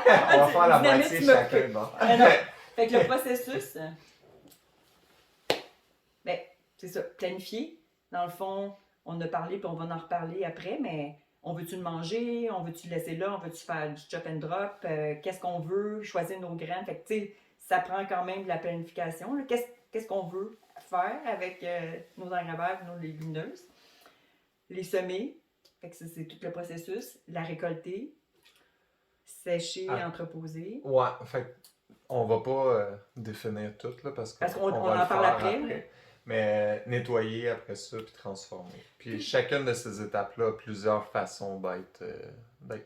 va faire la Finalement, moitié tu me chacun. coupes. Bon. Ah non. Fait que le processus, ben, c'est ça, planifier. Dans le fond, on a parlé, puis on va en reparler après, mais on veut-tu le manger? On veut-tu le laisser là? On veut-tu faire du chop and drop? Qu'est-ce qu'on veut? Choisir nos graines. Fait que, tu sais, ça prend quand même de la planification. Là. Qu'est-ce qu'on veut faire avec nos engrais verts, nos légumineuses? Les semer. Fait que c'est tout le processus. La récolter. Sécher, entreposer. Ouais, fait on va pas définir tout, là, parce qu'on va on le en parle faire après. Mais nettoyer après ça, puis transformer. Puis chacune de ces étapes-là a plusieurs façons d'être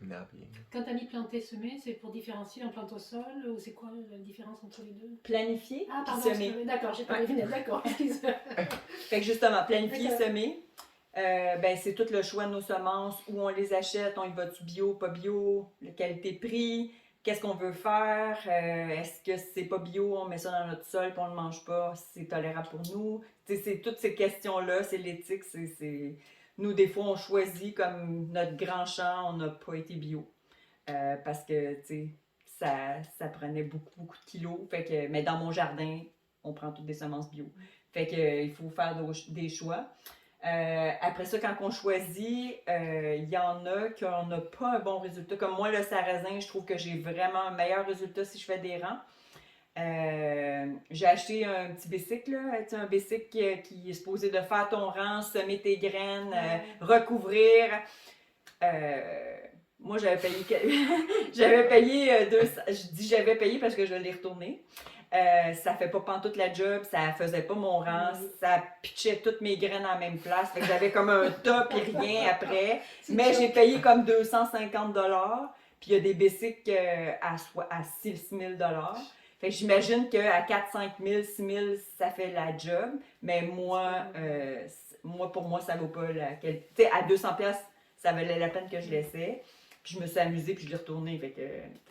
menées à bien. Quand tu as mis planter, semer, c'est pour différencier un plante au sol ou c'est quoi la différence entre les deux? Planifier, Ah, puis pardon, semer. d'accord, j'ai pas Ouais. deviné, d'accord, excuse-moi. Fait que justement, planifier, D'accord. semer, ben c'est tout le choix de nos semences, où on les achète, on y va-tu bio, pas bio, la qualité-prix, qu'est-ce qu'on veut faire, est-ce que c'est pas bio, on met ça dans notre sol puis on le mange pas, c'est tolérable pour nous. Tu sais, c'est toutes ces questions-là, c'est l'éthique, Nous, des fois, on choisit comme notre grand champ, on n'a pas été bio. Parce que, tu sais, ça prenait beaucoup de kilos. Fait que, mais dans mon jardin, on prend toutes des semences bio. Fait que, il faut faire des choix. Après ça, quand on choisit, il y en a qu'on n'a pas un bon résultat. Comme moi, le sarrasin, je trouve que j'ai vraiment un meilleur résultat si je fais des rangs. J'ai acheté un petit bicycle, là, un bicycle qui est supposé de faire ton rang, semer tes graines, recouvrir. Moi, j'avais payé, j'avais payé je dis j'avais payé parce que je l'ai retourné. Ça fait pas pantoute la job, ça faisait pas mon rang, ça pitchait toutes mes graines en même place. Fait que j'avais comme un tas et rien après. Mais j'ai payé comme 250 $. Puis il y a des bicycles à 6 000 $. Fait que j'imagine qu'à 4 5 000, 6 000, ça fait la job. Mais moi, pour moi, ça vaut pas la qualité. Tu sais, à 200 $, ça valait la peine que je laissais. Puis je me suis amusée, puis je l'ai retourné. Fait que,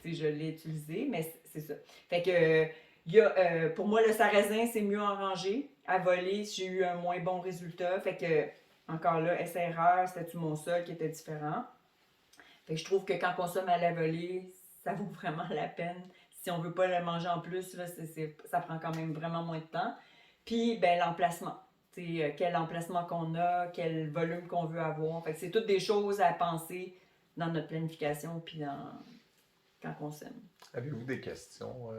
tu sais, je l'ai utilisé, mais c'est ça. Fait que, pour moi, le sarrasin, c'est mieux en rangée. À voler, j'ai eu un moins bon résultat. Fait que, encore là, essai-erreur, c'était-tu mon sol qui était différent. Fait que je trouve que quand on consomme à la volée, ça vaut vraiment la peine. Si on veut pas le manger en plus, là, ça prend quand même vraiment moins de temps. Puis, ben, l'emplacement. Quel emplacement qu'on a, quel volume qu'on veut avoir. Fait que c'est toutes des choses à penser dans notre planification puis quand on sème. Avez-vous des questions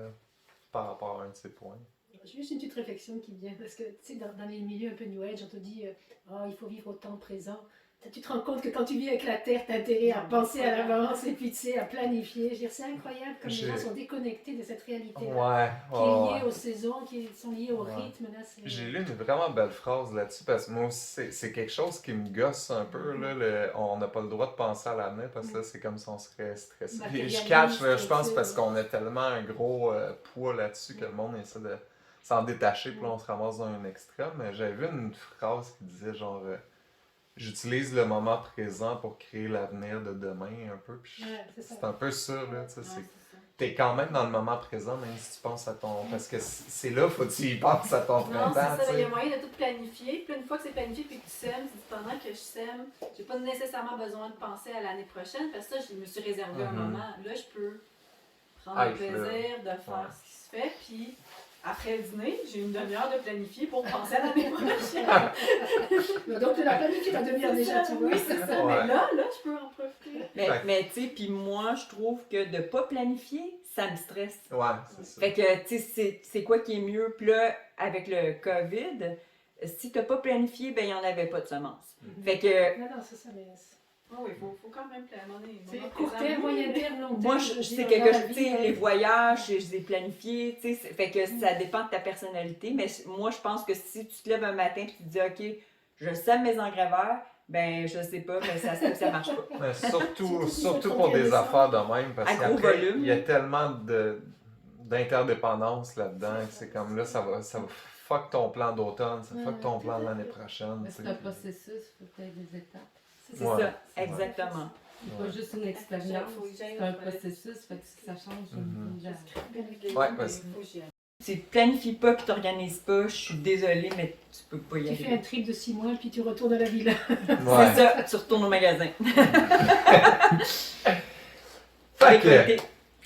par rapport à un de ces points? J'ai juste une petite réflexion qui vient, parce que tu sais, dans les milieux un peu New Age, on te dit il faut vivre au temps présent. Tu te rends compte que quand tu vis avec la terre, tu as intérêt à penser à l'avance et puis tu sais, à planifier. Je veux dire, c'est incroyable comme les gens sont déconnectés de cette réalité-là. Qui est liée aux saisons, qui sont liées au rythme. Là, j'ai lu une vraiment belle phrase là-dessus parce que moi aussi, c'est quelque chose qui me gosse un peu. Là, on n'a pas le droit de penser à l'avenir parce que là, c'est comme si on serait stressé. Puis je catch, je pense, parce qu'on a tellement un gros poids là-dessus que le monde essaie de s'en détacher, puis là, on se ramasse dans un extrême. Mais j'avais vu une phrase qui disait genre j'utilise le moment présent pour créer l'avenir de demain un peu. Puis c'est un peu ça, là. T'es quand même dans le moment présent, même si tu penses à ton. Parce que c'est là, faut que tu y penses à ton printemps. Non, c'est ça, il y a moyen de tout planifier. Puis une fois que c'est planifié puis que tu sèmes, c'est pendant que je sème, j'ai pas nécessairement besoin de penser à l'année prochaine, parce que ça, je me suis réservé un moment. Là, je peux prendre le plaisir de faire ce qui se fait, puis après le dîner, j'ai une demi-heure de planifier pour penser à l'année prochaine. Donc tu l'as planifié ta demi-heure déjà, tu vois. Oui, c'est ça. Mais là, je peux en profiter. Mais tu sais, puis moi, je trouve que de pas planifier, ça me stresse. Ouais, c'est ça. Fait que, tu sais, c'est quoi qui est mieux? Puis là, avec le COVID, si t'as pas planifié, ben il n'y en avait pas de semences. Fait que... Non, c'est ça, mais... Oui, il faut quand même planifier. C'est court terme, moyen terme, long terme. Moi, c'est quelque chose, tu sais, les voyages, je les ai planifiés, tu sais, fait que ça dépend de ta personnalité, mais moi, je pense que si tu te lèves un matin et tu te dis, OK, je sème mes engrais verts, ben, je sais pas, mais ça marche pas. Mais surtout pour des affaires de même, parce qu'il y a tellement d'interdépendance là-dedans, que c'est comme là, ça va fuck ton plan d'automne, ça fuck ton plan de l'année prochaine. Mais c'est un processus, il faut faire des étapes. C'est ça, exactement. C'est pas juste une expérience, c'est un processus, fait que ça change. Ouais, parce Si tu planifies pas et tu t'organises pas, je suis désolée, mais tu peux pas y aller. Tu fais un trip de 6 mois puis tu retournes à la ville. C'est ça, tu retournes au magasin. Fait que,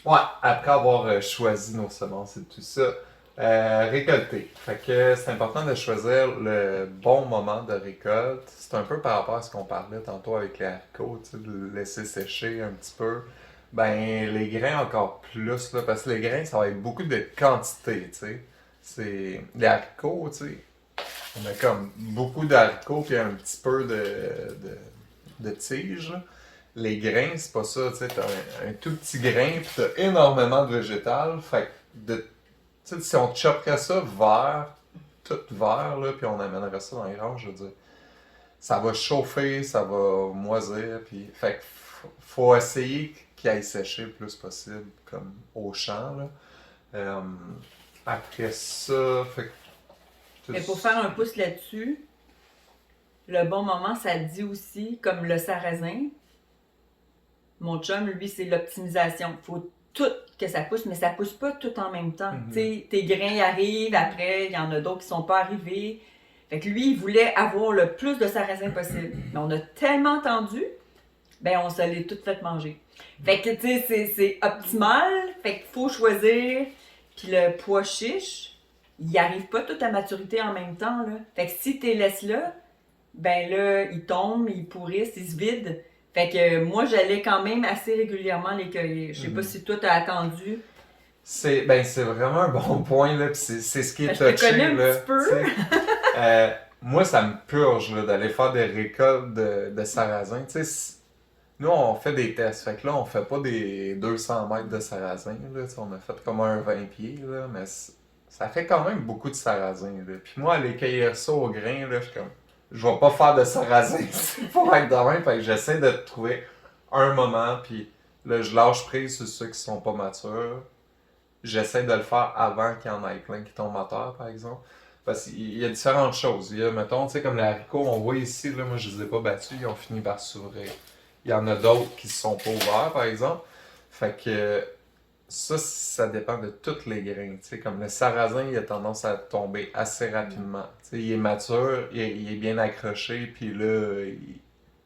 Ouais, après avoir choisi nos semences et tout ça, récolter. Fait que c'est important de choisir le bon moment de récolte. C'est un peu par rapport à ce qu'on parlait tantôt avec les haricots, tu sais, de le laisser sécher un petit peu. Ben, les grains encore plus, là, parce que les grains, ça va être beaucoup de quantité, tu sais. Les haricots, tu sais, on a comme beaucoup d'haricots puis un petit peu de tige, là. Les grains, c'est pas ça, tu sais, t'as un tout petit grain puis t'as énormément de végétal, fait que tu sais, si on chopperait ça vert, tout vert, là, puis on amènerait ça dans les ranges, je veux dire, ça va chauffer, ça va moisir, puis fait que faut essayer qu'il aille sécher le plus possible, comme au champ, là. Euh, après ça, fait que... Mais pour faire un pouce là-dessus, le bon moment, ça dit aussi, comme le sarrasin, mon chum, lui, c'est l'optimisation. Faut tout que ça pousse, mais ça pousse pas tout en même temps. Tu sais, tes grains arrivent, après, il y en a d'autres qui sont pas arrivés. Fait que lui, il voulait avoir le plus de sarrasin possible. Mais on a tellement tendu, ben on se l'est tout fait manger. Fait que, tu sais, c'est optimal. Fait qu'il faut choisir. Puis le pois chiche, il arrive pas tout à maturité en même temps, là. Fait que si tu les laisses là, ben là, ils tombent, ils pourrissent, ils se vident. Fait que moi, j'allais quand même assez régulièrement les cueillir. Je sais pas si toi, t'as attendu. C'est vraiment un bon point, là, pis c'est ce qui est Je te touché, connais un là. petit peu. Moi, ça me purge, là, d'aller faire des récoltes de sarrasin. Tu sais, nous, on fait des tests. Fait que là, on fait pas des 200 mètres de sarrasin, là. On a fait comme un 20 pieds, là, mais ça fait quand même beaucoup de sarrasin, là. Puis moi, aller cueillir ça au grain, là, je suis comme... Je vais pas faire de sarrasin pour être de même, fait que j'essaie de trouver un moment, puis là, je lâche prise sur ceux qui sont pas matures. J'essaie de le faire avant qu'il y en ait plein qui tombent à terre, par exemple. Parce qu'il y a différentes choses. Il y a, mettons, tu sais, comme les haricots, on voit ici, là, moi, je les ai pas battus, ils ont fini par s'ouvrir. Il y en a d'autres qui se sont pas ouverts, par exemple. Fait que ça dépend de tous les grains. Tu sais, comme le sarrasin, il a tendance à tomber assez rapidement. Tu sais, il est mature, il est bien accroché, puis là,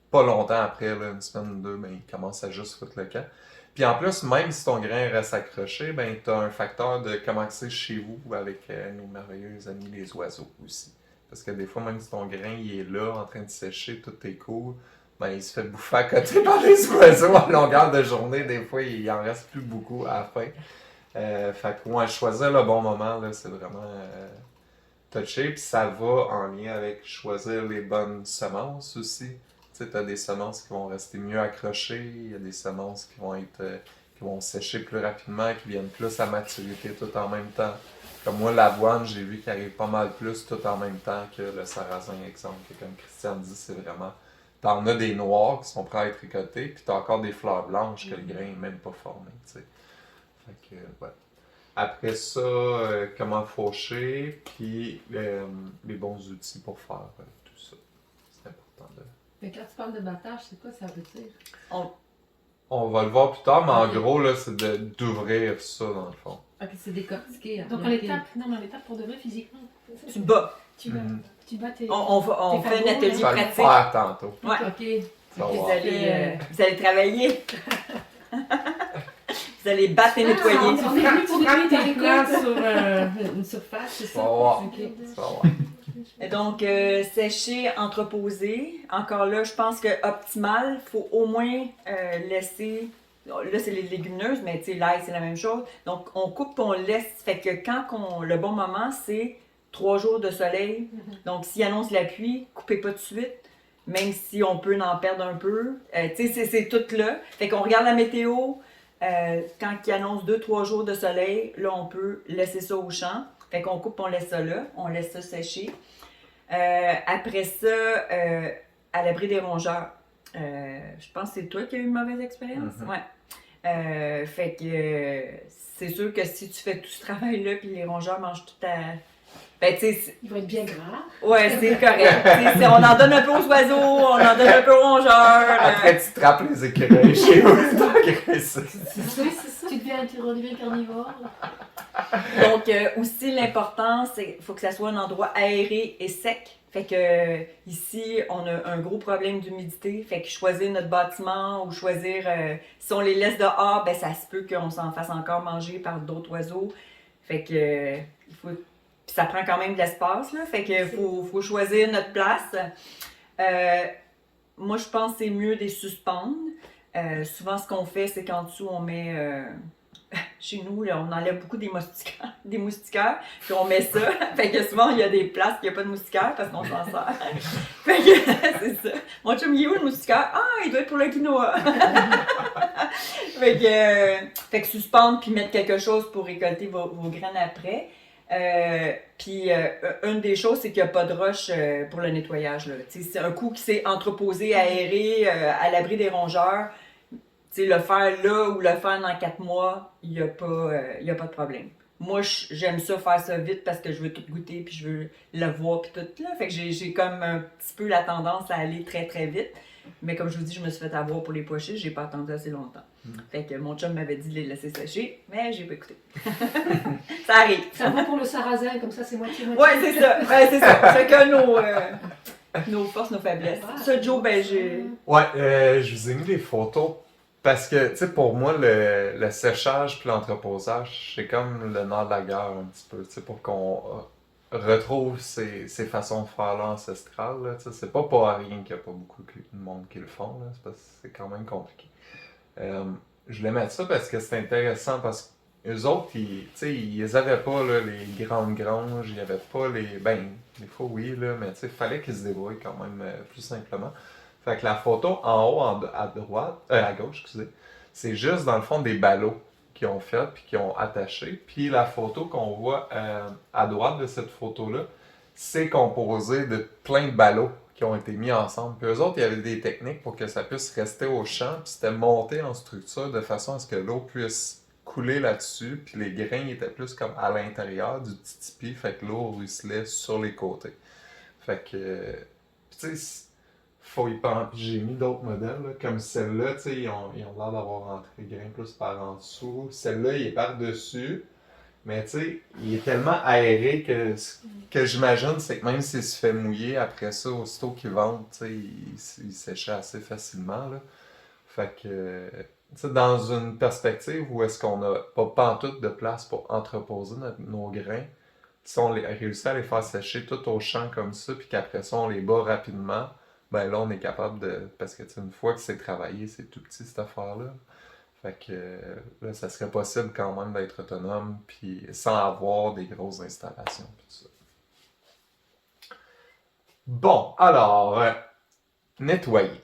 pas longtemps après, là, une semaine ou deux, ben, il commence à juste foutre le camp. Puis en plus, même si ton grain reste accroché, ben, tu as un facteur de comment c'est chez vous avec nos merveilleux amis les oiseaux aussi. Parce que des fois, même si ton grain il est là, en train de sécher, tout est cool, ben, il se fait bouffer à côté par les oiseaux à longueur de journée. Des fois, il en reste plus beaucoup à la fin. Fait que, ouais, choisir le bon moment, là, c'est vraiment touché. Puis ça va en lien avec choisir les bonnes semences aussi. Tu sais, t'as des semences qui vont rester mieux accrochées, il y a des semences qui vont être qui vont sécher plus rapidement, qui viennent plus à maturité tout en même temps. Comme moi, l'avoine, j'ai vu qu'il arrive pas mal plus tout en même temps que le sarrasin, exemple. Que comme Christian dit, c'est vraiment... T'en as des noirs qui sont prêts à être récoltés, puis t'as encore des fleurs blanches que le grain n'est même pas formé, tu sais. Fait que, ouais. Après ça, comment faucher, puis les bons outils pour faire tout ça. C'est important de... Mais quand tu parles de battage, c'est quoi ça veut dire? On va le voir plus tard, mais en gros, là, c'est d'ouvrir ça, dans le fond. Ok, c'est décortiqué. Donc on les tape, non mais on les tape pour de vrai physiquement. Tu bats. Tu bats tes... On tes fait un fagots, atelier Tu vas le pratique. faire tantôt. Ouais. Ok. Tu vas Vous voir. allez travailler. Vous allez battre et nettoyer. on est venu pour nettoyer ta tes plants récolte. sur une surface, c'est Tu ça? vas voir. Ok. Tu vas voir. Et donc, sécher, entreposer. Encore là, je pense que optimal, il faut au moins laisser. Là, c'est les légumineuses, mais tu sais, l'ail, c'est la même chose. Donc, on coupe, on laisse. Fait que le bon moment, c'est 3 jours de soleil. Donc, s'il annonce la pluie, coupez pas tout de suite. Même si on peut en perdre un peu. Tu sais, c'est tout là. Fait qu'on regarde la météo. Quand il annonce 2-3 jours de soleil, là, on peut laisser ça au champ. Fait qu'on coupe, on laisse ça là. On laisse ça sécher. Après ça, à l'abri des rongeurs. Je pense que c'est toi qui as eu une mauvaise expérience. Ouais. Fait que c'est sûr que si tu fais tout ce travail-là, puis les rongeurs mangent tout ta... Ben, tu sais, Ils vont être bien gras. ouais, c'est correct. On en donne un peu aux oiseaux, on en donne un peu aux rongeurs. Après, tu te rappes les écureuils chez vous. C'est ça. Tu redeviens carnivore. Donc, aussi, l'important, c'est qu'il faut que ça soit un endroit aéré et sec. Fait que ici, on a un gros problème d'humidité. Fait que choisir notre bâtiment ou choisir, si on les laisse dehors, ben ça se peut qu'on s'en fasse encore manger par d'autres oiseaux. Fait que il faut. Puis ça prend quand même de l'espace, là. Fait que faut choisir notre place. Moi, je pense que c'est mieux de les suspendre. Souvent, ce qu'on fait, c'est qu'en dessous, on met. Chez nous, là, on enlève beaucoup des moustiquaires, puis on met ça. Fait que souvent, il y a des places qu'il n'y a pas de moustiquaires parce qu'on s'en sert. Fait que c'est ça. Mon chum, il est où le moustiquaire? Ah, il doit être pour le quinoa. Fait que suspendre puis mettre quelque chose pour récolter vos graines après. Puis une des choses, c'est qu'il n'y a pas de roche pour le nettoyage. Là. C'est un coup qui s'est entreposé, aéré, à l'abri des rongeurs. Le faire là ou le faire dans 4 mois, il n'y a pas de problème. Moi, j'aime ça, faire ça vite parce que je veux tout goûter puis je veux le voir puis tout là. Fait que j'ai comme un petit peu la tendance à aller très très vite. Mais comme je vous dis, je me suis fait avoir pour les pois chiches, j'ai pas attendu assez longtemps. Fait que mon chum m'avait dit de les laisser sécher, mais j'ai pas écouté. Ça arrive. Ça va pour le sarrasin, comme ça c'est moitié-moitié. Ouais, c'est ça. C'est ça. Chacun nos forces, nos faiblesses. Ça, Joe, ben j'ai... Ouais, je vous ai mis des photos. Parce que, tu sais, pour moi, le séchage puis l'entreposage, c'est comme le nerf de la guerre un petit peu, tu sais, pour qu'on retrouve ces façons de faire-là ancestrales, là, tu sais, c'est pas pour rien qu'il n'y a pas beaucoup de monde qui le font, là, c'est parce que c'est quand même compliqué. Je voulais mettre ça parce que c'est intéressant, parce que eux autres, tu sais, ils avaient pas, là, les grandes granges, il y avait pas les... Ben, des fois, oui, là, mais tu sais, il fallait qu'ils se débrouillent quand même plus simplement. Fait que la photo en haut, à droite, à gauche, excusez, c'est juste dans le fond des ballots qu'ils ont fait puis qu'ils ont attaché. Puis la photo qu'on voit à droite de cette photo-là, c'est composé de plein de ballots qui ont été mis ensemble. Puis eux autres, il y avait des techniques pour que ça puisse rester au champ, puis c'était monté en structure de façon à ce que l'eau puisse couler là-dessus, puis les grains étaient plus comme à l'intérieur du petit tipi, fait que l'eau ruisselait sur les côtés. Fait que, tu sais, faut y penser. J'ai mis d'autres modèles, là, comme celle-là, tu sais, ils ont l'air d'avoir rentré le grain plus par en dessous. Celle-là, il est par-dessus, mais tu sais, il est tellement aéré que j'imagine, c'est que même s'il se fait mouiller, après ça, aussitôt qu'il vente, tu sais, il séchait assez facilement, là. Fait que, tu sais, dans une perspective où est-ce qu'on n'a pas pantoute de place pour entreposer nos grains, si on réussit à les faire sécher tout au champ comme ça, puis qu'après ça, on les bat rapidement, ben là, on est capable de... Parce que, une fois que c'est travaillé, c'est tout petit, cette affaire-là. Fait que là, ça serait possible quand même d'être autonome, puis sans avoir des grosses installations, tout ça. Bon, alors, nettoyer.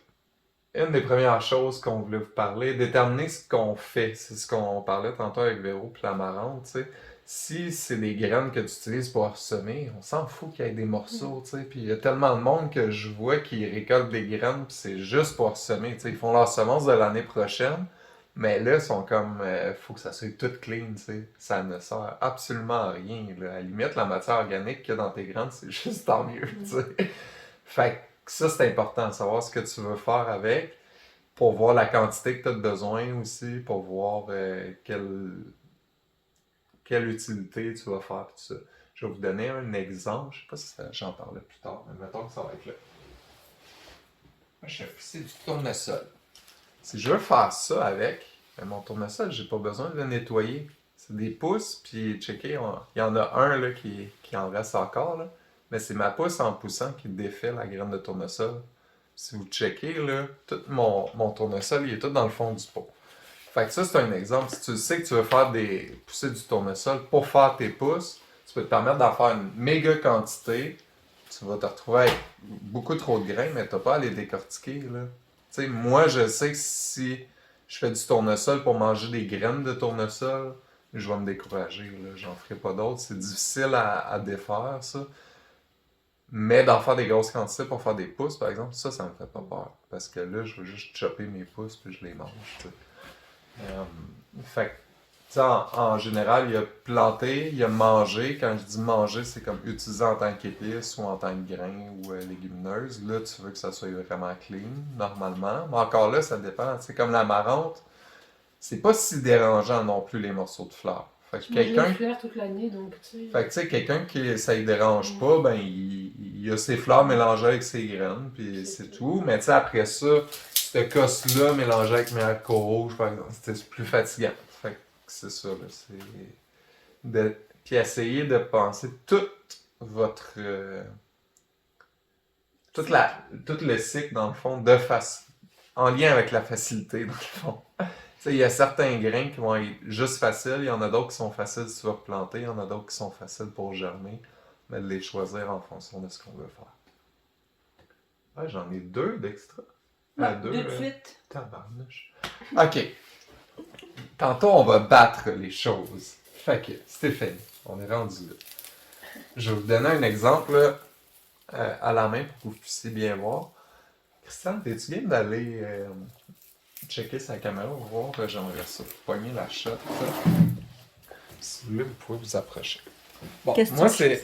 Une des premières choses qu'on voulait vous parler, déterminer ce qu'on fait. C'est ce qu'on parlait tantôt avec Véro puis l'Amarante, tu sais. Si c'est des graines que tu utilises pour semer, on s'en fout qu'il y ait des morceaux, tu sais. Puis il y a tellement de monde que je vois qui récolte des graines, puis c'est juste pour semer, tu sais. Ils font leur semence de l'année prochaine, mais là, ils sont comme, faut que ça soit tout clean, tu sais. Ça ne sert absolument à rien, là. À la limite, la matière organique qu'il y a dans tes graines, c'est juste tant mieux, tu sais. Fait que ça, c'est important, de savoir ce que tu veux faire avec, pour voir la quantité que tu as besoin aussi, pour voir quelle utilité tu vas faire, tout ça. Je vais vous donner un exemple, je sais pas si j'en parlerai plus tard, mais mettons que ça va être là. Moi, c'est du tournesol. Si je veux faire ça avec mon tournesol, j'ai pas besoin de le nettoyer. C'est des pousses, puis checker, il y en a un là, qui en reste encore, là, mais c'est ma pousse en poussant qui défait la graine de tournesol. Si vous checkez, là, tout mon tournesol, il est tout dans le fond du pot. Fait que ça, c'est un exemple. Si tu sais que tu veux faire pousser du tournesol pour faire tes pousses, tu peux te permettre d'en faire une méga quantité. Tu vas te retrouver avec beaucoup trop de grains, mais tu n'as pas à les décortiquer, là. Tu sais, moi, je sais que si je fais du tournesol pour manger des graines de tournesol, je vais me décourager, là. J'en ferai pas d'autres. C'est difficile à défaire, ça. Mais d'en faire des grosses quantités pour faire des pousses, par exemple, ça me fait pas peur. Parce que là, je veux juste chopper mes pousses puis je les mange, tu sais. Fait que, tu sais, en général, il y a planter, il y a manger. Quand je dis manger, c'est comme utiliser en tant qu'épice ou en tant que grain ou légumineuse. Là, tu veux que ça soit vraiment clean, normalement. Mais encore là, ça dépend. Tu sais, comme l'amarante, c'est pas si dérangeant non plus les morceaux de fleurs. Fait que quelqu'un... des fleurs toute l'année, donc tu sais... Fait que tu sais, quelqu'un qui ça ne dérange pas, ben il il y a ses fleurs mélangées avec ses graines, puis c'est tout. Mais tu sais, après ça, cette cosse-là mélangée avec mes haricots rouges, par exemple, c'était plus fatigant. Fait que c'est ça, là. Puis essayer de penser toute votre... tout le cycle, dans le fond, en lien avec la facilité, dans le fond. Il y a certains grains qui vont être juste faciles, il y en a d'autres qui sont faciles si tu vas replanter, il y en a d'autres qui sont faciles pour germer, mais de les choisir en fonction de ce qu'on veut faire. Ah, j'en ai 2 d'extra. Deux de suite. Tabarnouche. OK. Tantôt, on va battre les choses. Fait que, Stéphanie, on est rendu là. Je vais vous donner un exemple là, à la main pour que vous puissiez bien voir. Christiane, es-tu game d'aller checker sa caméra pour voir? J'aimerais ça. Pogner la shot. Si vous voulez, vous pouvez vous approcher. Bon, moi, c'est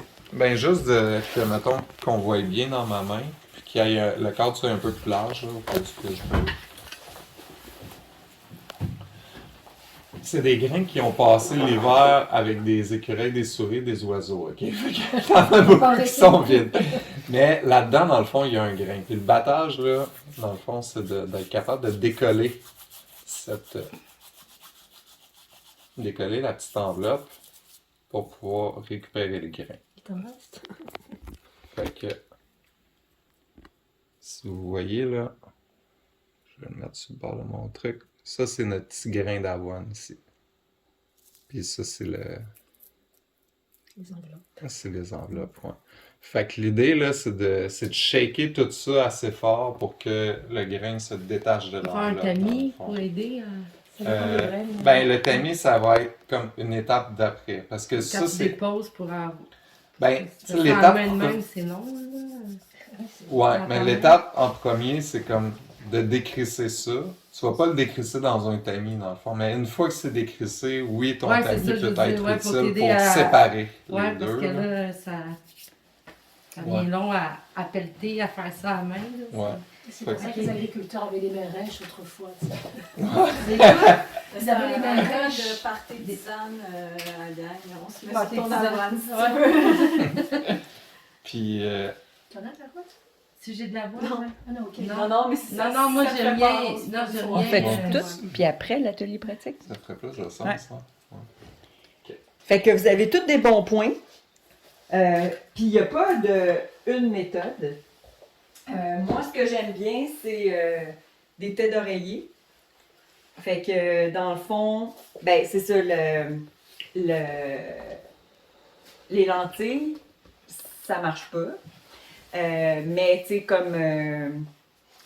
juste que, mettons, qu'on voit bien dans ma main, puis qu'il y ait le cadre soit un peu plus large, là, au cas où que je peux. C'est des grains qui ont passé l'hiver avec des écureuils, des souris, des oiseaux, ok? T'en as beaucoup qui sont vides. Mais là-dedans, dans le fond, il y a un grain. Puis le battage, là, dans le fond, c'est d'être capable de décoller décoller la petite enveloppe pour pouvoir récupérer le grain. Fait que, si vous voyez là, je vais le mettre sur le bord de mon truc. Ça, c'est notre petit grain d'avoine ici. Puis ça, c'est Les enveloppes. c'est les enveloppes, ouais. Fait que l'idée, là, c'est de shaker tout ça assez fort pour que le grain se détache de Faire l'enveloppe. un dans le tamis fond. pour aider. Le tamis, ça va être comme une étape d'après. Parce que Quand ça, tu c'est... déposes pour avoir. Ben, Tu fais l'étape... main de même, c'est non. Là. Ouais, mais l'étape en premier, c'est comme de décrisser ça. Tu vas pas le décrisser dans un tamis, dans le fond. Mais une fois que c'est décrissé, oui, ton Ouais, tamis c'est ça, je peut veux être dire, ouais, pour utile t'aider pour à- séparer Ouais, les parce deux. que là. là, ça devient long à pelleter, à faire ça à la main. Là, Ouais. C'est pour ça que les agriculteurs avaient les mains rêches autrefois. tu sais. C'est Vous avez les mains un rêches. de party tisane à la gang. On se met Party sur ton tisane. avoine si Ouais. tu veux. Puis, T'en as de la voix? Si j'ai de la voix, Non. ouais. Ah non, ok. Non, mais c'est Non, non, moi j'aime bien. Non, j'aime On bien. fait euh, tout, puis après, l'atelier pratique. ça ferait plus de sens, Ouais. ça. Fait que vous avez tous des bons points. Puis il n'y a pas une méthode. Moi, ce que j'aime bien, c'est des têtes d'oreiller. Fait que dans le fond, ben c'est ça, les lentilles, ça marche pas. Mais tu sais, comme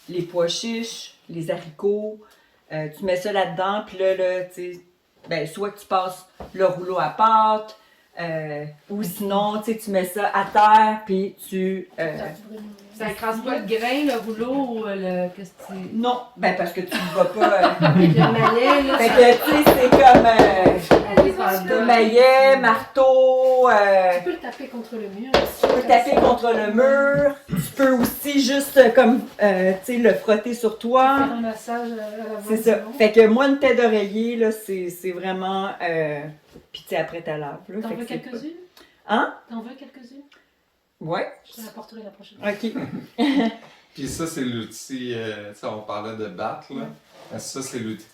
les pois chiches, les haricots, tu mets ça là-dedans, puis là tu sais, ben, soit que tu passes le rouleau à pâte, ou sinon, tu sais, tu mets ça à terre, puis tu... Ça écrase pas le grain, le rouleau ou le. Qu'est-ce que c'est? Non, ben parce que tu ne vas pas... Avec le malais, là. fait que, tu sais, c'est comme des maillets, marteau, Tu peux le taper contre le mur. tu peux taper contre le mur, tu peux aussi juste comme, tu sais, le frotter sur Faire toi. un massage à la voix. C'est ça. Fait que moi, une tête d'oreiller, là, c'est vraiment... Puis tu sais, après ta lave, là. T'en Fait veux que c'est quelques-unes? Hein? T'en veux quelques-unes? Ouais. Je te l'apporterai la prochaine fois. OK. Puis ça, c'est l'outil, tu sais, on parlait de battre, là. Mais ça, c'est l'outil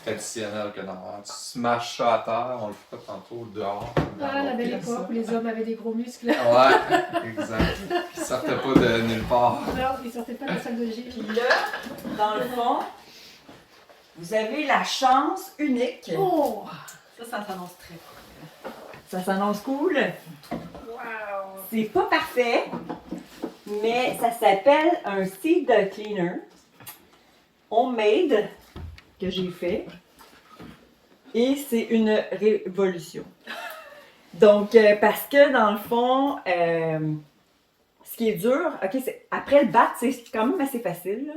traditionnel que normalement, tu smashes ça à terre, on le fera tantôt dehors. Ah, la belle époque où les hommes avaient des gros muscles. Ouais, exact. Ils sortaient pas de nulle part. Non, ils sortaient pas de la salle de gym. Puis là, dans le fond, vous avez la chance unique. Oh! Ça s'annonce très cool. Ça s'annonce cool. Wow! C'est pas parfait, mais ça s'appelle un seed cleaner homemade que j'ai fait. Et c'est une révolution. Donc, parce que dans le fond, ce qui est dur, ok, c'est après le battre, c'est quand même assez facile.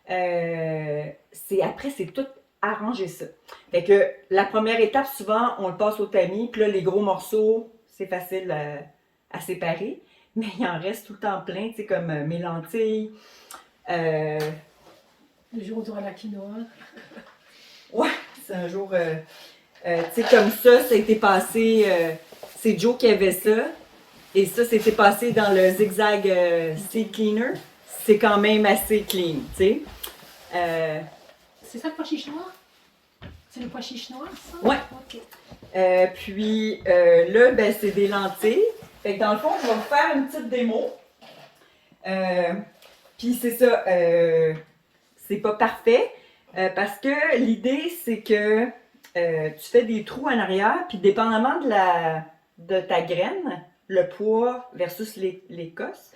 Là. C'est tout arranger ça. Fait que la première étape, souvent, on le passe au tamis, puis là, les gros morceaux, c'est facile à séparer. Mais il en reste tout le temps plein, tu sais, comme mes lentilles. Le jour où tu auras la quinoa. Ouais, c'est un jour, tu sais, comme ça a été passé, c'est Joe qui avait ça. Et ça, c'était passé dans le Zigzag Seed Cleaner. C'est quand même assez clean, tu sais. C'est ça le pois chiche noir? C'est le pois chiche noir, ça? Ouais. Ok. Puis là, ben, c'est des lentilles. Fait que dans le fond, je vais vous faire une petite démo. Puis c'est ça, c'est pas parfait parce que l'idée, c'est que tu fais des trous en arrière, puis dépendamment de ta graine, le poids versus l'écosse,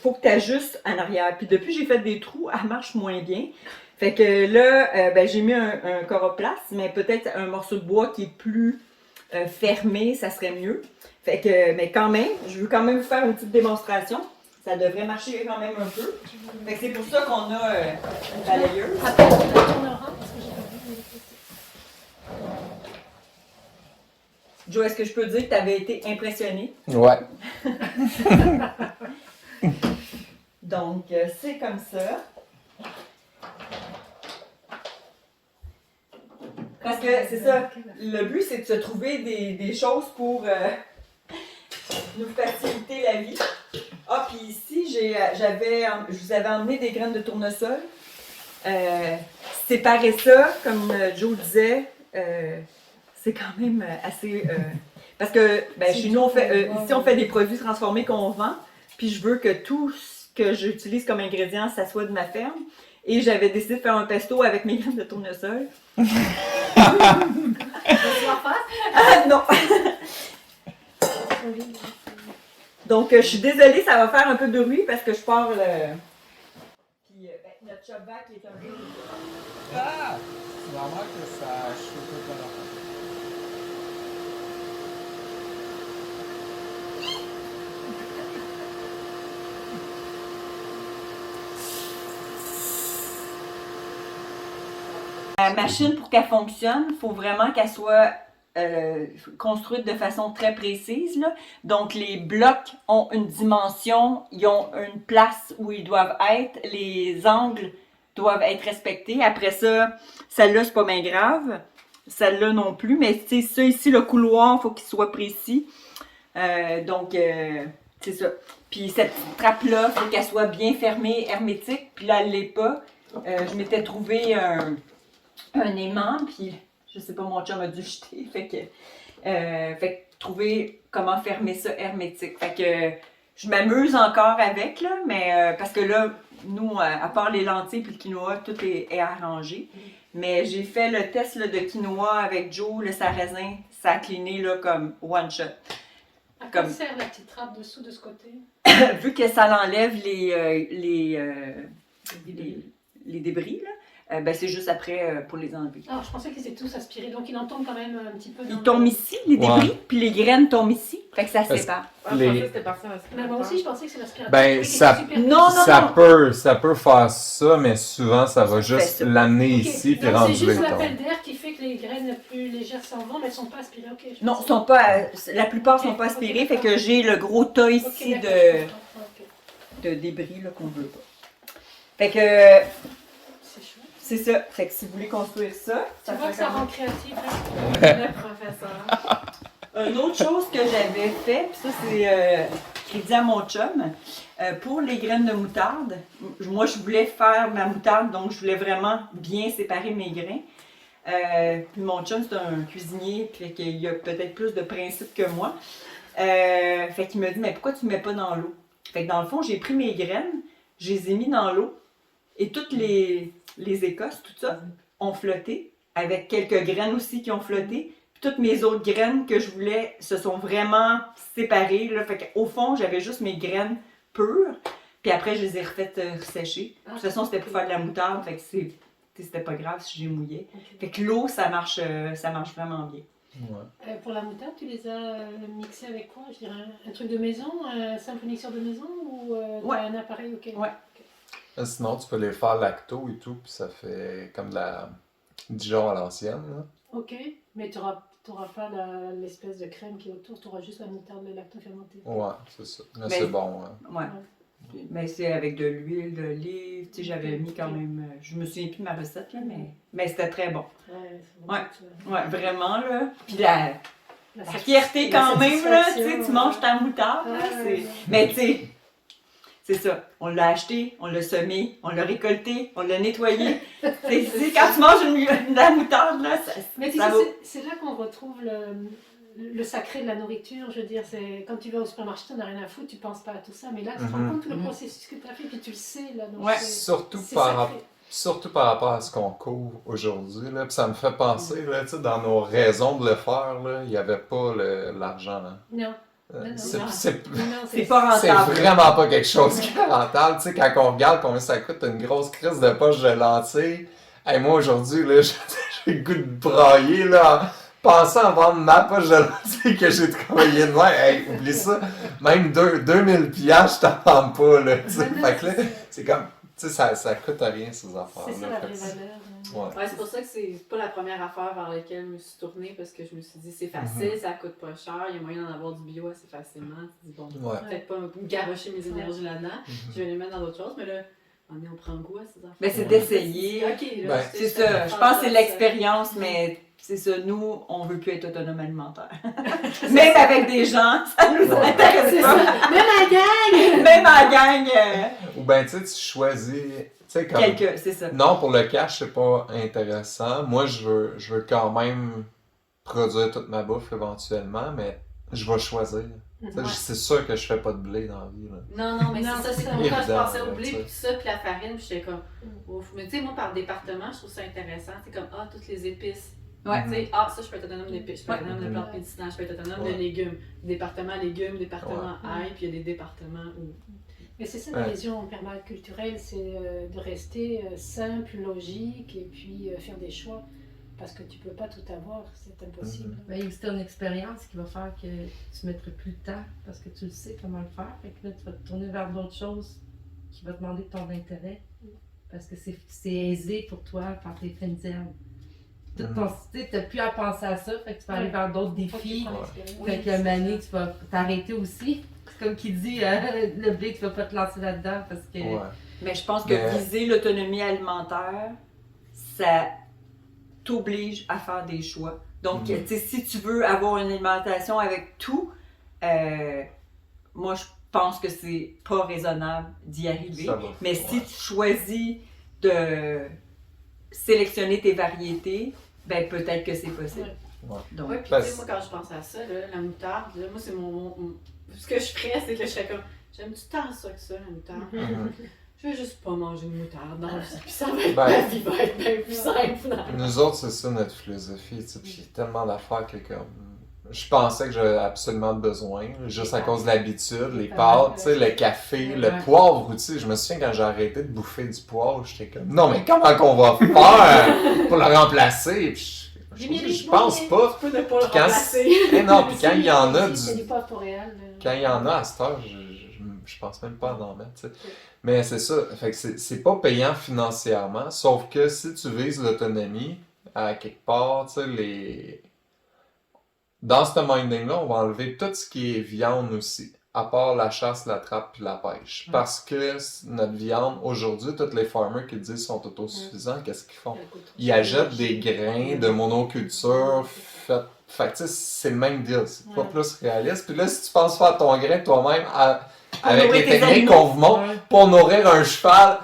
faut que tu ajustes en arrière. Puis depuis que j'ai fait des trous, elle marche moins bien. Fait que là, ben, j'ai mis un coroplace, mais peut-être un morceau de bois qui est plus fermé, ça serait mieux. Fait que, mais quand même, je veux quand même vous faire une petite démonstration. Ça devrait marcher quand même un peu. Fait que c'est pour ça qu'on a une balayeuse. Après, tu la tourneras parce que j'ai pas vu l'électricité. Joe, est-ce que je peux dire que tu avais été impressionné? Ouais. Donc, c'est comme ça. Parce que c'est ça, le but c'est de se trouver des choses pour nous faciliter la vie. Ah, puis ici, je vous avais emmené des graines de tournesol. Séparer ça, comme Joe disait, c'est quand même assez... parce que ben, chez nous, ici, on fait des produits transformés qu'on vend. Puis je veux que tout ce que j'utilise comme ingrédient, ça soit de ma ferme. Et j'avais décidé de faire un pesto avec mes graines de tournesol. Tu en fasses? Non! Donc, je suis désolée, ça va faire un peu de bruit parce que je pars le... Puis, ben, notre chop back est un peu... Ah! C'est normal que ça chauffe un peu. La machine, pour qu'elle fonctionne, il faut vraiment qu'elle soit construite de façon très précise, là. Donc, les blocs ont une dimension, ils ont une place où ils doivent être, les angles doivent être respectés. Après ça, celle-là, c'est pas bien grave. Celle-là non plus, mais tu sais, ça ici, le couloir, il faut qu'il soit précis. Donc, c'est ça. Puis cette trappe-là, il faut qu'elle soit bien fermée, hermétique. Puis là, elle l'est pas. Je m'étais trouvé un aimant, puis je sais pas, mon chum a dû jeter. Fait que trouver comment fermer ça hermétique. Fait que je m'amuse encore avec, là, mais parce que là, nous, à part les lentilles puis le quinoa, tout est arrangé. Mais j'ai fait le test là, de quinoa avec Joe, le sarrasin, ça a cleané là, comme one shot. À quoi sert la petite trappe dessous de ce côté? Vu que ça l'enlève les débris, là, ben c'est juste après pour les enlever. Alors, je pensais qu'ils étaient tous aspirés, donc il en tombe quand même un petit peu. Ils tombent ici, les débris, puis les graines tombent ici. Fait que ça se sépare. Ah, je pensais que c'était parti en Mais moi aussi, je pensais que c'est l'aspirateur. Ben, ça, Non, ça peut faire ça, mais souvent, ça va juste l'amener Ok. ici puis Donc, rendre c'est juste le l'appel d'air qui fait que les graines plus légères s'en vont, mais elles ne sont pas aspirées. Ok. Non, sont pas, la plupart sont pas aspirés, fait que j'ai le gros tas ici de débris là, qu'on veut pas. Fait que C'est chouette. c'est ça. Fait que si vous voulez construire ça, Tu vois que ça rend créatif. Hein? Le professeur. Une autre chose que j'avais fait, puis ça c'est crédit à mon chum, pour les graines de moutarde, moi je voulais faire ma moutarde, donc je voulais vraiment bien séparer mes grains. Puis mon chum c'est un cuisinier, fait qu'il a peut-être plus de principes que moi. Fait qu'il me dit, mais pourquoi tu ne mets pas dans l'eau? Fait que dans le fond, j'ai pris mes graines, je les ai mis dans l'eau, et toutes les écosses, tout ça, ont flotté, avec quelques graines aussi qui ont flotté. Toutes mes autres graines que je voulais se sont vraiment séparées. Là. Fait qu'au fond, j'avais juste mes graines pures. Puis après, je les ai refaites sécher. De toute façon, c'était pour faire de la moutarde. Fait que c'était pas grave si j'ai mouillé. Fait que l'eau, ça marche vraiment bien. Ouais. Pour la moutarde, tu les as mixées avec quoi? Je dirais un truc de maison, un simple mixeur de maison ou Ouais. un appareil? Ok. Ouais. Sinon, tu peux les faire lacto et tout, puis ça fait comme de la Dijon à l'ancienne. Là. Ok, mais tu n'auras pas l'espèce de crème qui est autour, tu auras juste la moutarde, le lacto-fermenté. Ouais, c'est ça. Mais Mais- c'est bon. Hein. Ouais. Mais c'est avec de l'huile, de l'olive. Tu sais, j'avais mis quand même. Je me souviens plus de ma recette, là, mais c'était très bon. Ouais, c'est bon. Ouais. Tu vois. Ouais, vraiment, là. Puis La fierté quand même, là, tu sais, tu manges ta moutarde. Ah, Là, ouais. Mais tu sais, c'est ça. On l'a acheté, on l'a semé, on l'a récolté, on l'a nettoyé. C'est quand tu manges de la moutarde, là, Mais tu ça sais, vaut. c'est là qu'on retrouve le sacré de la nourriture. Je veux dire, c'est quand tu vas au supermarché, tu n'as rien à foutre, tu penses pas à tout ça. Mais là, tu te rends compte tout le processus que tu as fait, puis tu le sais. Là, donc Ouais. Surtout c'est par, sacré. surtout par rapport à ce qu'on couvre aujourd'hui, là. Puis ça me fait penser, là, tu sais, dans nos raisons de le faire, là, il n'y avait pas l'argent. Hein. Non. Non, C'est non. c'est- Non, C'est pas c'est rentable. vraiment pas quelque chose qui est rentable. Tu sais, quand on regarde combien ça coûte une grosse crise de poche de lentilles, hey, moi aujourd'hui, là, j'ai le goût de brailler, là, en pensant à vendre ma poche de lentilles que j'ai travaillé de moi. Hey, oublie ça. Même 2000 piastres, je t'en vends pas, là. Tu sais. Non, non, Fait que là, c'est ça. c'est comme, tu sais, ça coûte à rien, ces affaires-là. C'est ça la Fait vraie que valeur. Ouais. Ouais, c'est pour ça que c'est pas la première affaire vers laquelle je me suis tournée parce que je me suis dit c'est facile, ça coûte pas cher, il y a moyen d'en avoir du bio assez facilement. Tu te dis bon, Ouais. peut-être pas me garrocher mes énergies là-dedans, je vais les mettre dans d'autres choses, mais là, on prend goût à ces affaires. Mais c'est d'essayer. Ok, là, Ben, C'est ça. Je pense que c'est l'expérience, mais c'est ça. Nous, on veut plus être autonome alimentaire. Même avec des gens, ça nous Ouais. intéresse C'est pas. ça. Même à la gang! Même à la gang, Ou ben, tu sais, tu choisis, tu sais, comme... quelqu'un, c'est ça. Non, pour le cash, c'est pas intéressant. Moi, je veux quand même produire toute ma bouffe éventuellement, mais je vais choisir. Tu sais, Ouais. c'est sûr que je fais pas de blé dans la vie. Là. Non, mais Non, c'est ça, c'est c'est comme quand je évident, pensais au là, blé, tu sais. puis tout ça, puis la farine, puis j'étais comme, ouf. Mais tu sais, moi, par département, je trouve ça intéressant. C'est comme, toutes les épices. Ouais. Tu sais, ça, je peux être autonome d'épices, je peux être autonome de plantes médicinales, je peux être autonome Ouais. de légumes. Département légumes, département ail, puis il y a des départements où. Mais c'est ça la vision permaculturelle, c'est de rester simple, logique et puis faire des choix. Parce que tu peux pas tout avoir, c'est impossible. Mais il y a aussi ton expérience qui va faire que tu ne mettras plus le temps parce que tu le sais comment le faire. Fait que là, tu vas te tourner vers d'autres choses qui vont demander ton intérêt. Parce que c'est aisé pour toi par tes fines herbes. Tu n'as plus à penser à ça, fait que tu vas aller vers d'autres défis. Fait que Mané, tu vas t'arrêter aussi. C'est comme qui dit, le blé, tu vas pas te lancer là-dedans parce que... Ouais. Mais je pense que viser l'autonomie alimentaire, ça t'oblige à faire des choix. Donc, tu sais, si tu veux avoir une alimentation avec tout, moi, je pense que c'est pas raisonnable d'y arriver. Ça va, Mais si tu choisis de sélectionner tes variétés, ben peut-être que c'est possible. Ouais. Donc, Ouais, puis Ben, tu sais, moi, quand je pense à ça, là, la moutarde, là, moi, c'est ce que je ferais, c'est que je serais comme, j'aime-tu tant ça que ça, la moutarde? Je vais juste pas manger de moutarde dans la vie, puis ça va être, Ben, ma vie va être bien plus simple. Nous autres, c'est ça notre philosophie. Tu sais, puis il y a tellement d'affaires que comme. Je pensais que j'avais absolument besoin, juste à cause de l'habitude, les pâtes, tu sais, le café, le poivre aussi. Je me souviens quand j'ai arrêté de bouffer du poivre, j'étais comme non mais comment qu'on va faire pour le remplacer? Puis je pense pas. Tu peux ne pas le Puis quand remplacer. non, puis quand il y en a C'est du. du poivre boréal. Quand il y en a à cette heure, je pense même pas en mettre, tu sais. Mais c'est ça, fait que c'est pas payant financièrement, sauf que si tu vises l'autonomie, à quelque part, tu sais, dans ce minding-là, on va enlever tout ce qui est viande aussi, à part la chasse, la trappe puis la pêche. Parce que notre viande, aujourd'hui, tous les farmers qui disent qu'ils sont autosuffisants, qu'est-ce qu'ils font? Ils achètent des grains de monoculture fait que tu sais, c'est le même deal, c'est pas plus réaliste. Puis là, si tu penses faire ton grain toi-même avec les techniques qu'on vous montre pour nourrir un cheval,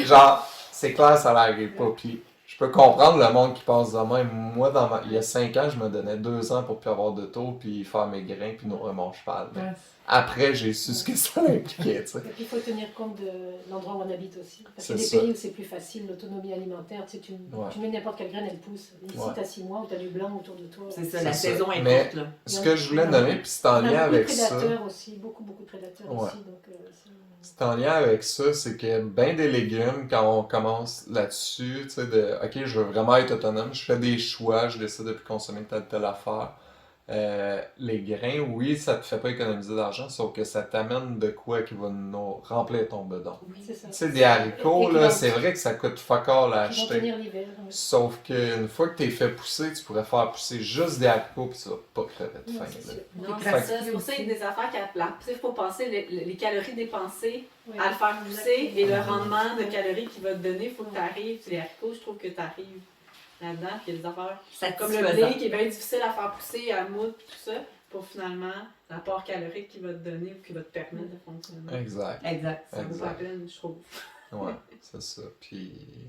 genre, c'est clair, ça n'arrive pas. Puis je peux comprendre le monde qui pense de même. Moi, il y a 5 ans, je me donnais 2 ans pour plus avoir de taux, puis faire mes grains, puis nourrir mon cheval. Mais après, j'ai su ce que ça impliquait, tu sais. Et puis, il faut tenir compte de l'endroit où on habite aussi. Parce qu'il y a C'est des pays où c'est plus facile, l'autonomie alimentaire. Tu sais, tu mets n'importe quelle graine, elle pousse. Ici, tu as 6 mois où tu as du blanc autour de toi. c'est ça, la saison est Mais courte, là. ce que je voulais nommer, puis c'est en lien avec ça. Beaucoup de prédateurs aussi, beaucoup de prédateurs aussi. Donc, c'est en lien avec ça, c'est que ben des légumes, quand on commence là-dessus, tu sais, ok, je veux vraiment être autonome, je fais des choix, je décide de plus consommer telle affaire. Les grains, oui, ça te fait pas économiser d'argent, sauf que ça t'amène de quoi qui va nous remplir ton bedon. oui, c'est ça. Tu sais, des haricots, là, c'est vrai que ça coûte fuck all à Qui vont acheter. tenir l'hiver. Sauf qu'une fois que t'es fait pousser, tu pourrais faire pousser juste des haricots pis ça va pas crever de faim. c'est là. sûr. Non, Fait c'est que- ça. C'est pour ça qu'il y a des affaires qui applaudissent. Il faut penser les calories dépensées Oui. à le faire pousser et le rendement de calories qu'il va te donner. Il faut que tu arrives. Les haricots, je trouve que tu arrives là-dedans, puis il y a des affaires comme le Satisfaisant. blé qui est bien difficile à faire pousser, à moudre, tout ça, pour finalement l'apport calorique qu'il va te donner ou qui va te permettre de fonctionner. Exact. Exact. Ça vaut pas la peine, je trouve. Ouais, c'est ça. Puis.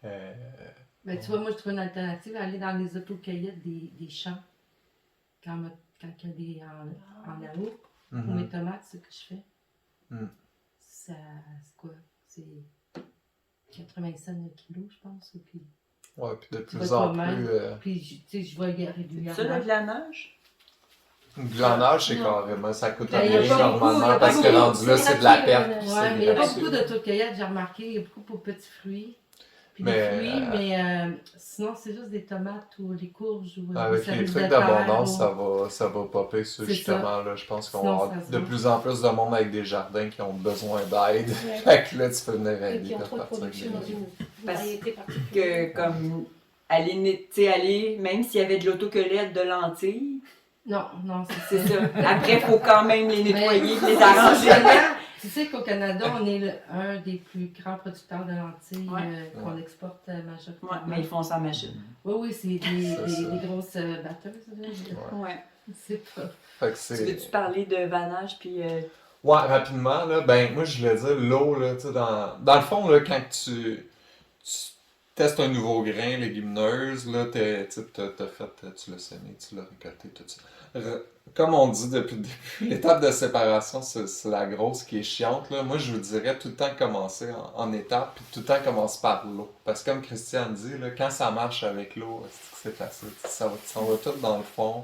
Ben, tu vois, moi, je trouve une alternative à aller dans les autocueillettes des champs. Quand il y a des en août, pour mes tomates, c'est ce que je fais. Mm. Ça, c'est quoi? C'est 80 cents le kilo, je pense. Puis, Ouais, puis de tu plus vas en toi-même. plus. Puis, tu sais, je vois régulièrement. Ça, le glanage? Le glanage, c'est Non. carrément, ça coûte Ben, il y a rien pas beaucoup, il y normalement a parce pas que beaucoup. rendu là, c'est de la C'est perte. gratuit, puis Ouais, c'est mais il n'y a pas gratuit. beaucoup d'autocueillettes, j'ai remarqué. Il y a beaucoup pour petits fruits. Puis Mais, des fruits, mais sinon, c'est juste des tomates ou des courges ou Avec des les cerises trucs de terre d'abondance, ou- ça va popper ça, C'est justement. Là, je pense qu'on Sinon, va avoir ça se de voit. plus en plus de monde avec des jardins qui ont besoin d'aide. Ouais. Fait que là, tu peux venir Et aider qui ont à trop de partir production dans une Parce variété particulière. Que, comme, aller, même s'il y avait de l'autocueillette de lentilles, Non, c'est c'est ça. ça. Après, il faut quand même les nettoyer, Mais- les arranger. Tu sais qu'au Canada, on est un des plus grands producteurs de lentilles Ouais. qu'on exporte Ouais, majoritairement. mais ils font ça en machine. Oui, c'est C'est ça. des grosses batteuses. Là. Ouais. C'est pas. Fait que Tu c'est. veux-tu parler de vanage puis Ouais, rapidement, là, ben, moi, je voulais dire, l'eau, là, tu sais, dans le fond, là, quand tu testes un nouveau grain légumineuse, là, tu l'as semé, tu l'as récolté, tout ça. Comme on dit depuis le début, l'étape de séparation, c'est la grosse qui est chiante, là. Moi, je vous dirais tout le temps commencer en étapes, puis tout le temps commencer par l'eau. Parce que comme Christiane dit, là, quand ça marche avec l'eau, c'est facile. Ça va tout dans le fond.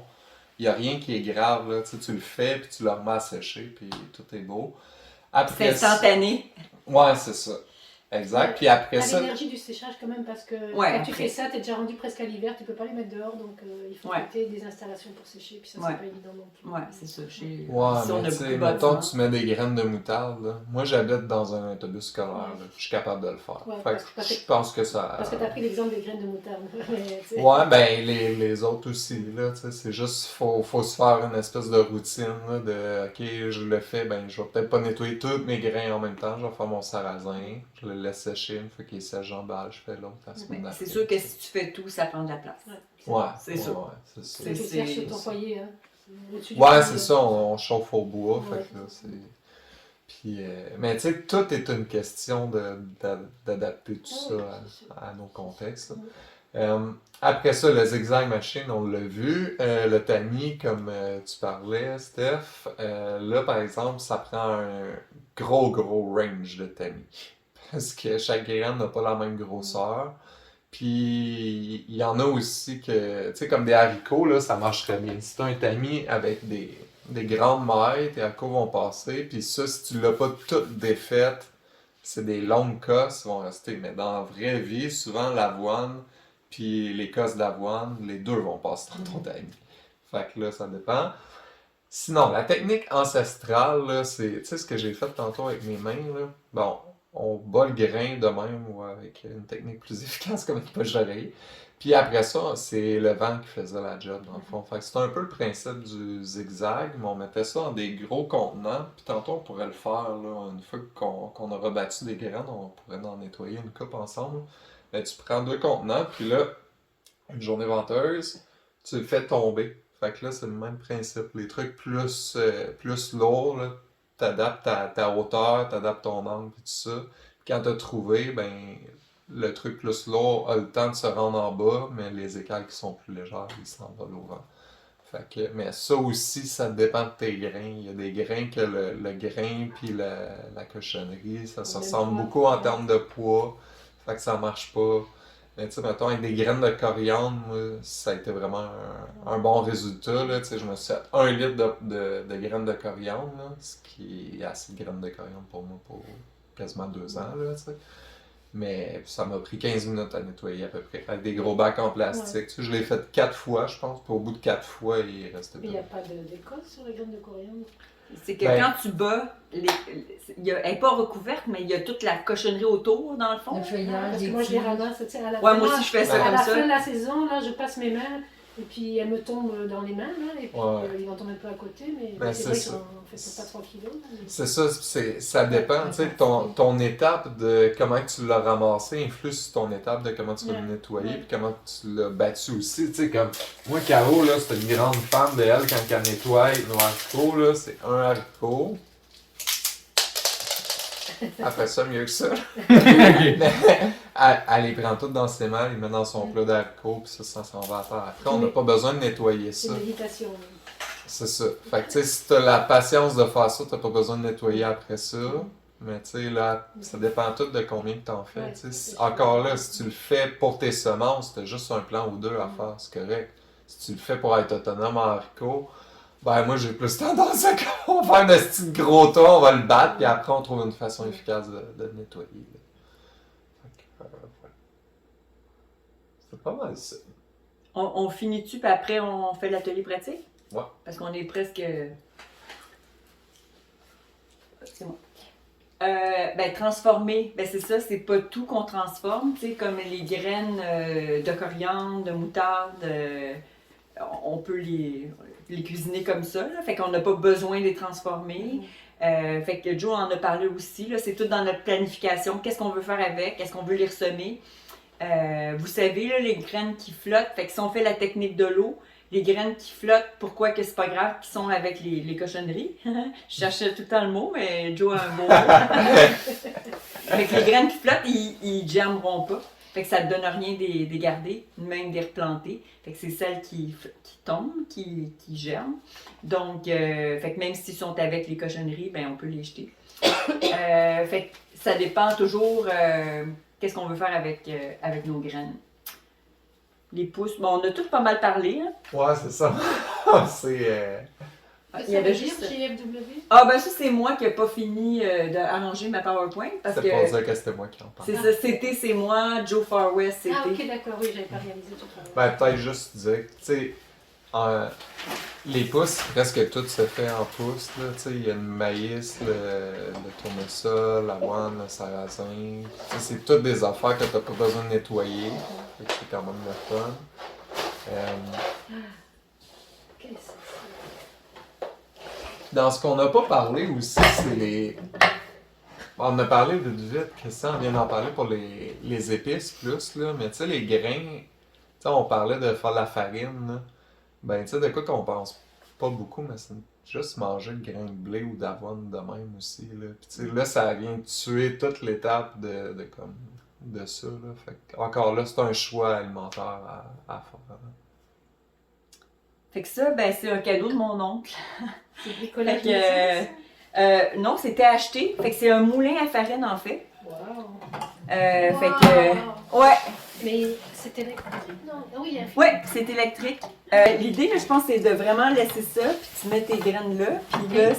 Il n'y a rien qui est grave, là. Tu le fais, puis tu le remets à sécher, puis tout est beau. c'est Après instantané? Ouais, c'est ça. Exact. Puis après T'as ça. l'énergie du séchage quand même parce que Ouais, quand tu après. fais ça, t'es déjà rendu presque à l'hiver, tu peux pas les mettre dehors, donc il faut Ouais. que tu aies des installations pour sécher, puis ça Ouais. c'est pas évident non plus. Ouais, c'est ça. Chez... Ouais, ici, on mais a tu sais, beaucoup de mettons bâtiments. que tu mets des graines de moutarde, là. Moi, j'habite dans un autobus scolaire, là. Je suis capable de le faire. Ouais, Fait parce que que- je pense que ça. Parce que t'as pris l'exemple des graines de moutarde. Mais, tu sais, Ouais, ben les autres aussi, là, tu sais, c'est juste, faut se faire une espèce de routine, là, de, ok, je le fais, ben, je vais peut-être pas nettoyer tous mes grains en même temps, je vais faire mon sarrasin, je le laisse sécher, une fois qu'il est sèche, j'emballe, je fais l'autre la semaine Mais d'après. c'est sûr que si tu fais tout, ça prend de la place. Ouais, C'est ouais, sûr. ouais, c'est ça. Tu peux c'est- faire chez ton c'est- foyer, hein. Au-dessus du Ouais, foyer. c'est ça, on chauffe au bois, Ouais, fait que là, c'est... Puis, mais tu sais, tout est une question d'adapter tout Ah ça oui, c'est sûr. à nos contextes, là. Mm. Après ça, le zigzag machine, on l'a vu. Le tamis, comme tu parlais, Steph, là, par exemple, ça prend un gros range de tamis. Parce que chaque graine n'a pas la même grosseur. Puis, il y en a aussi que, tu sais, comme des haricots, là, ça marcherait bien. Si tu as un tamis avec des grandes mailles, tes haricots vont passer. Puis ça, si tu l'as pas toutes défaites, c'est des longues cosses qui vont rester. Mais dans la vraie vie, souvent, l'avoine puis les cosses d'avoine, les deux vont passer dans ton tamis. Fait que là, ça dépend. Sinon, la technique ancestrale, là, c'est, tu sais, ce que j'ai fait tantôt avec mes mains, là. Bon, on bat le grain de même ou avec une technique plus efficace comme une poche d'oreiller. Puis après ça, c'est le vent qui faisait la job, dans le fond. Fait que c'est un peu le principe du zigzag, mais on mettait ça dans des gros contenants. Puis tantôt, on pourrait le faire, là, une fois qu'on aura battu des graines, on pourrait en nettoyer une coupe ensemble. Mais tu prends 2 contenants, puis là, une journée venteuse, tu le fais tomber. Fait que là, c'est le même principe. Les trucs plus lourds, là, t'adaptes ta hauteur, t'adaptes ton angle, puis tout ça. Puis quand t'as trouvé, ben, le truc plus lourd a le temps de se rendre en bas, mais les écailles qui sont plus légères, ils s'envolent au vent. Fait que, mais ça aussi, ça dépend de tes grains. Il y a des grains que le grain puis la cochonnerie, ça se Même ressemble poids. beaucoup en termes de poids. Fait que ça marche pas. Mais tu sais, mettons, avec des graines de coriandre, moi, ça a été vraiment un bon résultat, là. Tu sais, je me suis fait 1 litre de graines de coriandre, là, ce qui est assez de graines de coriandre pour moi pour quasiment 2 ans, là, tu sais. Mais ça m'a pris 15 minutes à nettoyer à peu près, avec des gros bacs en plastique. Tu sais, je l'ai fait 4 fois, je pense, puis au bout de 4 fois, il restait Mais il pas. n'y a pas d'écosse sur les graines de coriandre. C'est que Ben- quand tu bats, elle n'est pas recouverte, mais il y a toute la cochonnerie autour, dans le fond. Le feuillage, Parce que des moi je les tiges. ramasse, tu sais, à la Ouais, fin, moi aussi, je fais ça à comme la ça. fin de la saison, là, je passe mes mains Et puis elle me tombe dans les mains, là, et puis Ouais. il en tombe un peu à côté, mais Ben, c'est c'est vrai ça. qu'on fait pas 3 kilos. Mais... C'est ça, ça dépend, tu sais, ton étape de comment tu l'as ramassé influe sur ton étape de comment tu vas le nettoyer, puis comment tu l'as battu aussi, tu sais, comme, moi, Caro, là, c'est une grande fan de elle, quand elle nettoie nos haricots, là, c'est un haricot. Après ça, mieux que ça. Mais elle les prend toutes dans ses mains, elle les met dans son plat d'haricots, puis ça s'en va à terre. Après, on n'a pas besoin de nettoyer C'est ça. méditation. C'est ça. Fait que, tu sais, si t'as la patience de faire ça, t'as pas besoin de nettoyer après ça. Mais, tu sais, là, ça dépend tout de combien que t'en fais. Ouais, Tu sais, c'est encore sûr. là, si tu le fais pour tes semences, t'as juste un plan ou deux à faire, c'est correct. Si tu le fais pour être autonome en haricots, ben, moi, j'ai plus tendance à qu'on va faire un petit gros tas, on va le battre, puis après, on trouve une façon efficace de le nettoyer. Là. Fait que, voilà. C'est pas mal ça. On finit-tu, puis après, on fait l'atelier pratique? Ouais. Parce qu'on est presque... C'est moi. Ben, transformer, ben c'est ça, c'est pas tout qu'on transforme, tu sais, comme les graines de coriandre, de moutarde, on peut les cuisiner comme ça, là, fait qu'on n'a pas besoin de les transformer. Fait que Joe en a parlé aussi, là, c'est tout dans notre planification, qu'est-ce qu'on veut faire avec, est-ce qu'on veut les ressemer. Vous savez, là, les graines qui flottent, fait que si on fait la technique de l'eau, les graines qui flottent, pourquoi que c'est pas grave, qui sont avec les cochonneries. Je cherchais tout le temps le mot, mais Joe a un beau mot. Fait que les graines qui flottent, ils germeront pas. Fait que ça ne donne rien de les garder, même de les replanter. Fait que c'est celles qui tombent, qui germent. Donc, fait que même s'ils sont avec les cochonneries, ben on peut les jeter. Fait que ça dépend toujours qu'est-ce qu'on veut faire avec nos graines. Les pousses, bon, on a tous pas mal parlé. Hein? Ouais, c'est ça. C'est. Il y avait juste... GFW? Ah ben ça, c'est moi qui n'ai pas fini d'arranger ma PowerPoint. Parce C'est que pour dire que c'était moi qui en parle. c'est ça, c'est moi, Joe Far West, c'était... Ah, ok, d'accord, oui, j'avais pas réalisé tout à l'heure. Ben, peut-être juste dire que, tu sais, les pousses, presque tout se fait en pousses, là. Tu sais, il y a le maïs, le tournesol, l'avoine, le sarrasin. Tu sais, c'est toutes des affaires que t'as pas besoin de nettoyer. Fait que c'est quand même le fun. Qu'est-ce que Dans ce qu'on n'a pas parlé aussi, c'est les... On a parlé vite, Christian vient d'en parler pour les épices plus, là, mais tu sais, les grains, tu sais, on parlait de faire de la farine, là. Ben, tu sais, de quoi qu'on pense pas beaucoup, mais c'est juste manger le grain de blé ou d'avoine de même aussi, là. Puis tu sais, là, ça vient tuer toute l'étape de ça, là. Fait que, encore là, c'est un choix alimentaire à faire, là. Fait que ça, ben c'est un cadeau de mon oncle. c'est bricolage Fait maison, que, non, c'était acheté. Fait que c'est un moulin à farine, en fait. ça? Wow. Fait Wow. que, ouais, Mais c'était électrique. Non, ah oui, il y a un fil. ouais, c'est électrique. L'idée, là, je pense, c'est de vraiment laisser ça, puis tu mets tes graines là, puis là,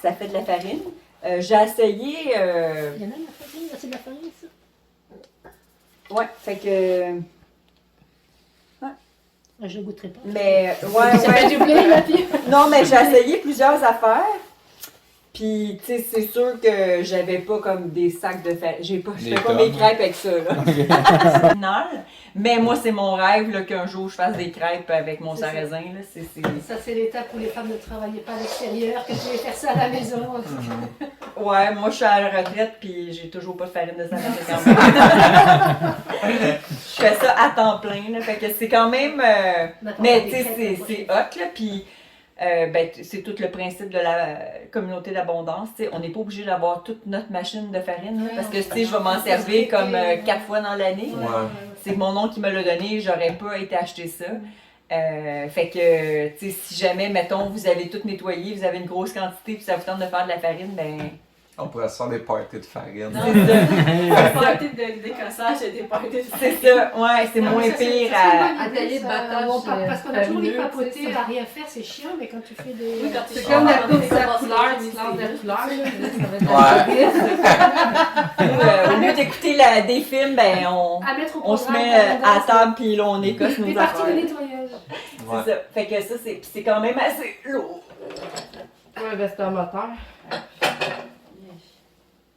ça fait de la farine. J'ai essayé, Il y en a de la farine, c'est de la farine, ça? ouais, fait que, Ah, je ne goûterai pas. mais, Ça ouais. fait du blé, là, puis... Non, mais j'ai essayé plusieurs affaires. Puis, tu sais, c'est sûr que j'avais pas comme des sacs de farine. Je Des fais pas mes tonnes. crêpes avec ça, là. Non, mais moi, c'est mon rêve, là, qu'un jour, je fasse des crêpes avec mon C'est ça. sarrasin, là. C'est... Ça, c'est l'étape où les femmes ne travaillaient pas à l'extérieur, que tu veux faire ça à la maison. Ouais, moi, je suis à la retraite, puis j'ai toujours pas de farine de sarrasin quand même. Je fais ça à temps plein, là. Fait que c'est quand même... Mais, tu sais, c'est hot, là, puis... ben, c'est tout le principe de la communauté d'abondance. Tu sais, on n'est pas obligé d'avoir toute notre machine de farine, là, parce que tu sais, je vais m'en servir comme 4 fois dans l'année. Ouais. C'est mon oncle qui me l'a donné, j'aurais pas été acheter ça. Fait que, tu sais, si jamais, mettons, vous avez tout nettoyé, vous avez une grosse quantité, puis ça vous tente de faire de la farine, ben... On pourrait se faire des parties de farine. C'est ça. Des parties de décossage et des parties de C'est ça, ouais, c'est moins pire à... Atelier de battage, Parce qu'on a toujours les farineux, papotés c'est ça. à rien faire, c'est chiant, mais quand tu fais des... Oui, quand tu C'est fais comme la ça, course à ça couleur, se tu lances lances la couleur, là, ça va être Au lieu d'écouter des films, ben À mettre au on se programme met à d'abondance. table, puis là, on écosse Les nos parties de affaires. nettoyage. Ouais. C'est ça. Fait que ça, c'est quand même assez lourd. Ouais, ben c'est un moteur.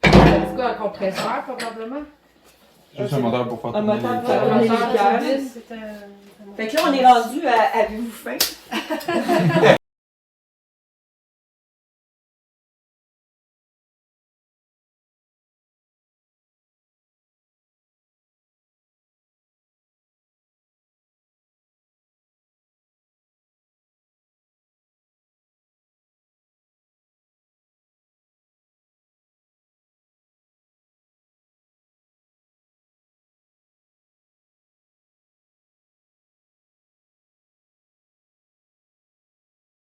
C'est quoi, un compresseur, probablement? Juste un moteur pour faire Un tourner moteur les pour câbles. tourner les câbles. Fait que là, on est rendu à Avez-vous faim?